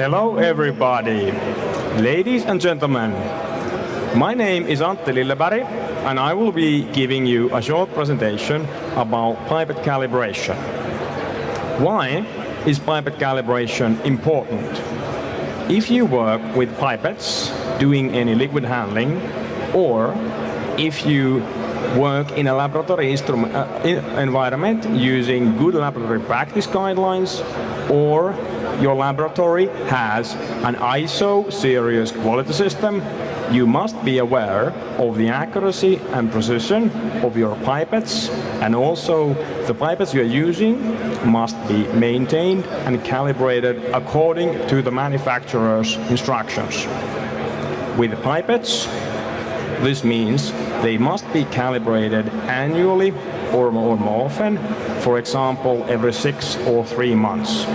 Hello everybody, ladies and gentlemen. My name is Antti Lilleberg and I will be giving you a short presentation about pipette calibration. Why is pipette calibration important? If you work with pipettes doing any liquid handling, or if you work in a laboratory environment using good laboratory practice guidelines, or your laboratory has an ISO serious quality system, you must be aware of the accuracy and precision of your pipettes, and also the pipettes you are using must be maintained and calibrated according to the manufacturer's instructions. With pipettes, this means they must be calibrated annually or more often, for example every 6 or 3 months.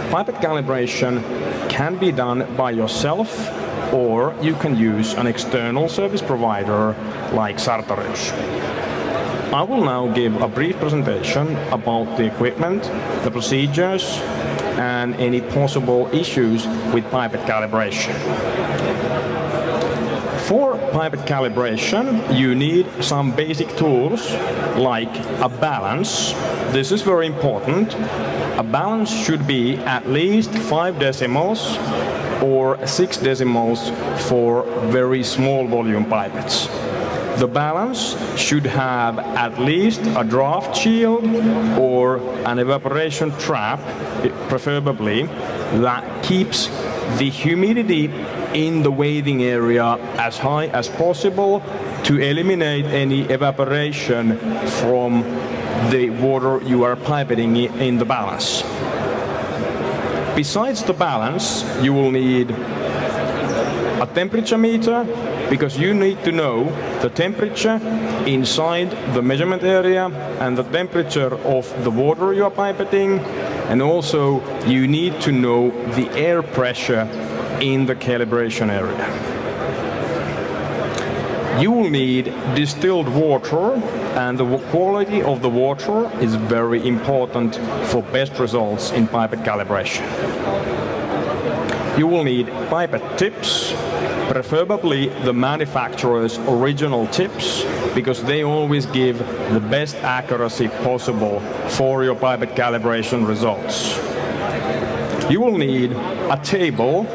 Pipette calibration can be done by yourself, or you can use an external service provider like Sartorius. I will now give a brief presentation about the equipment, the procedures, and any possible issues with pipette calibration. For pipette calibration, you need some basic tools like a balance. This is very important. A balance should be at least 5 decimals or 6 decimals for very small volume pipettes. The balance should have at least a draft shield or an evaporation trap, preferably, that keeps the humidity in the weighing area as high as possible to eliminate any evaporation from the water you are pipetting in the balance. Besides the balance, you will need a temperature meter, because you need to know the temperature inside the measurement area and the temperature of the water you are pipetting, and also you need to know the air pressure in the calibration area. You will need distilled water, and the quality of the water is very important for best results in pipette calibration. You will need pipette tips, preferably the manufacturer's original tips, because they always give the best accuracy possible for your pipette calibration results. You will need a table,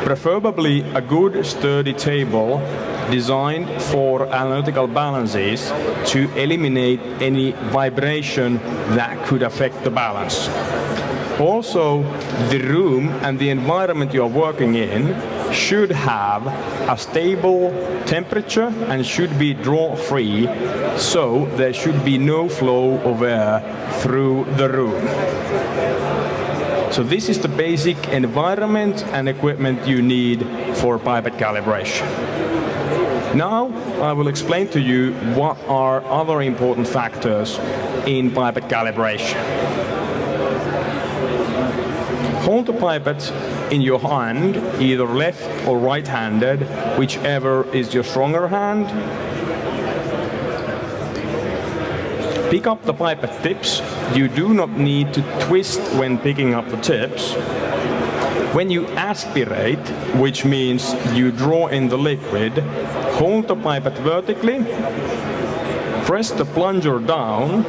preferably a good sturdy table designed for analytical balances to eliminate any vibration that could affect the balance. Also, the room and the environment you are working in should have a stable temperature and should be draw-free, so there should be no flow of air through the room. So this is the basic environment and equipment you need for pipette calibration. Now I will explain to you what are other important factors in pipette calibration. Hold the pipette in your hand, either left or right-handed, whichever is your stronger hand. Pick up the pipette tips. You do not need to twist when picking up the tips. When you aspirate, which means you draw in the liquid, hold the pipette vertically, press the plunger down,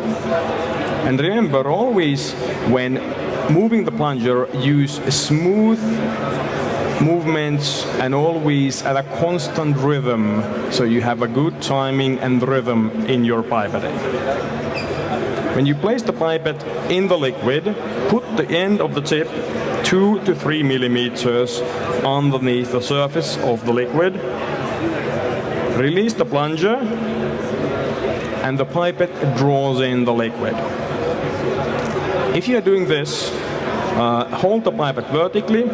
and remember always when moving the plunger, use smooth movements and always at a constant rhythm, so you have a good timing and rhythm in your pipetting. When you place the pipette in the liquid, put the end of the tip 2 to 3 millimeters underneath the surface of the liquid. Release the plunger, and the pipette draws in the liquid. If you are doing this, hold the pipette vertically,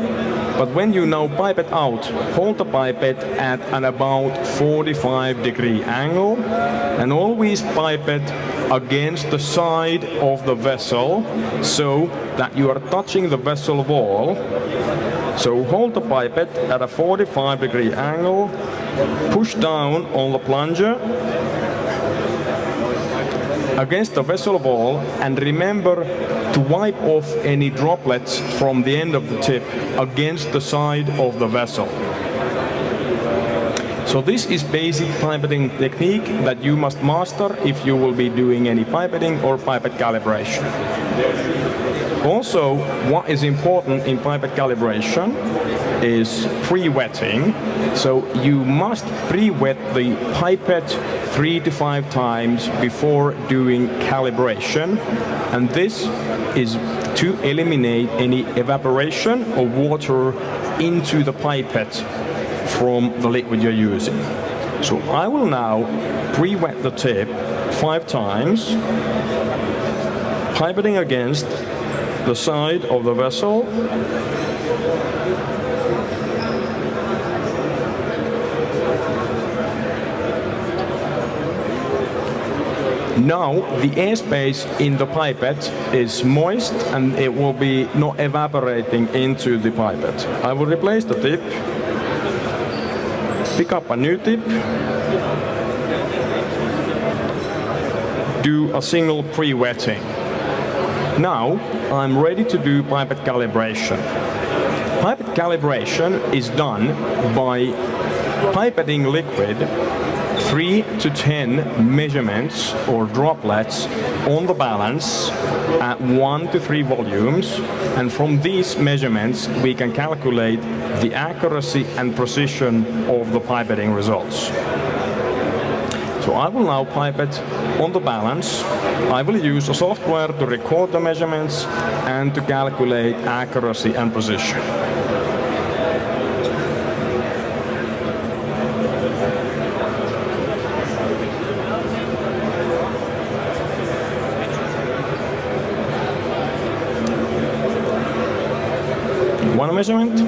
but when you now pipette out, hold the pipette at an about 45-degree angle, and always pipette against the side of the vessel so that you are touching the vessel wall. So hold the pipette at a 45-degree angle, push down on the plunger, against the vessel wall, and remember to wipe off any droplets from the end of the tip against the side of the vessel. So this is basic pipetting technique that you must master if you will be doing any pipetting or pipette calibration. Also, what is important in pipette calibration is pre-wetting. So you must pre-wet the pipette 3 to 5 times before doing calibration, and this is to eliminate any evaporation of water into the pipette from the liquid you're using. So I will now pre-wet the tip 5 times, pipetting against the side of the vessel. Now the airspace in the pipette is moist and it will be not evaporating into the pipette. I will replace the tip, pick up a new tip, do a single pre-wetting. Now I'm ready to do pipette calibration. Pipette calibration is done by pipetting liquid 3 to 10 measurements or droplets on the balance at 1 to 3 volumes, and from these measurements we can calculate the accuracy and precision of the pipetting results. So I will now pipette on the balance. I will use a software to record the measurements and to calculate accuracy and precision. One measurement.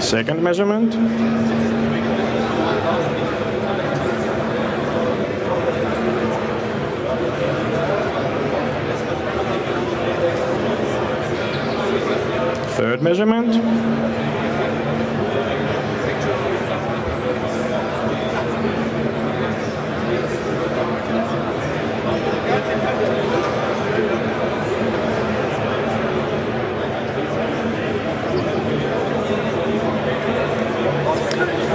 Second measurement. Third measurement.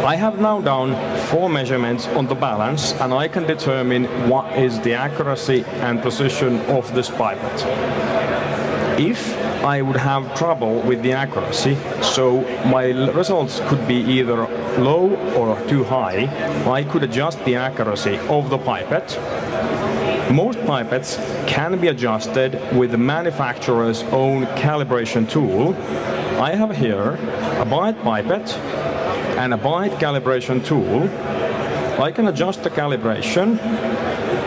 I have now done 4 measurements on the balance, and I can determine what is the accuracy and precision of this pipette. If I would have trouble with the accuracy, so my results could be either low or too high, I could adjust the accuracy of the pipette. Most pipettes can be adjusted with the manufacturer's own calibration tool. I have here a Pipette pipette and a Pipette calibration tool. I can adjust the calibration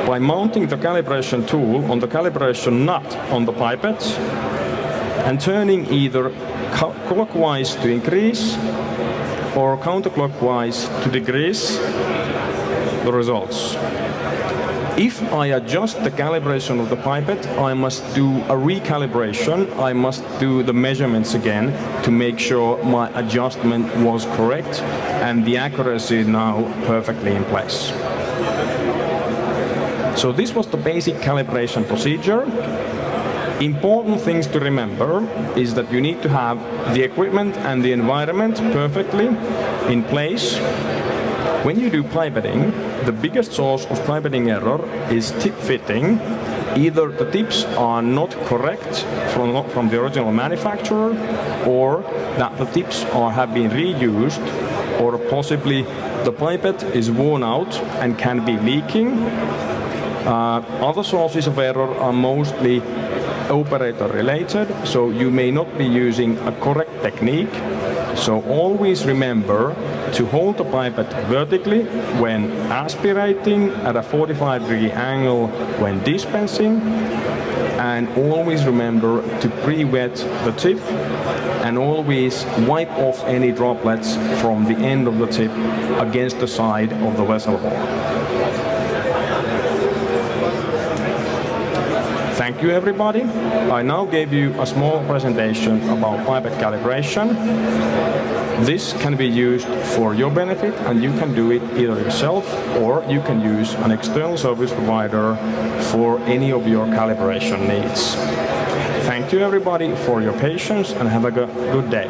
by mounting the calibration tool on the calibration nut on the pipette and turning either clockwise to increase or counterclockwise to decrease the results. If I adjust the calibration of the pipette, I must do a recalibration. I must do the measurements again to make sure my adjustment was correct and the accuracy is now perfectly in place. So this was the basic calibration procedure. Important things to remember is that you need to have the equipment and the environment perfectly in place. When you do pipetting, the biggest source of pipetting error is tip fitting. Either the tips are not correct from the original manufacturer, or that the tips have been reused, or possibly the pipette is worn out and can be leaking. Other sources of error are mostly operator related, so you may not be using a correct technique. So always remember to hold the pipette vertically when aspirating, at a 45-degree angle when dispensing, and always remember to pre-wet the tip and always wipe off any droplets from the end of the tip against the side of the vessel wall. Thank you everybody. I now gave you a small presentation about Pipette calibration. This can be used for your benefit and you can do it either yourself or you can use an external service provider for any of your calibration needs. Thank you everybody for your patience and have a good day.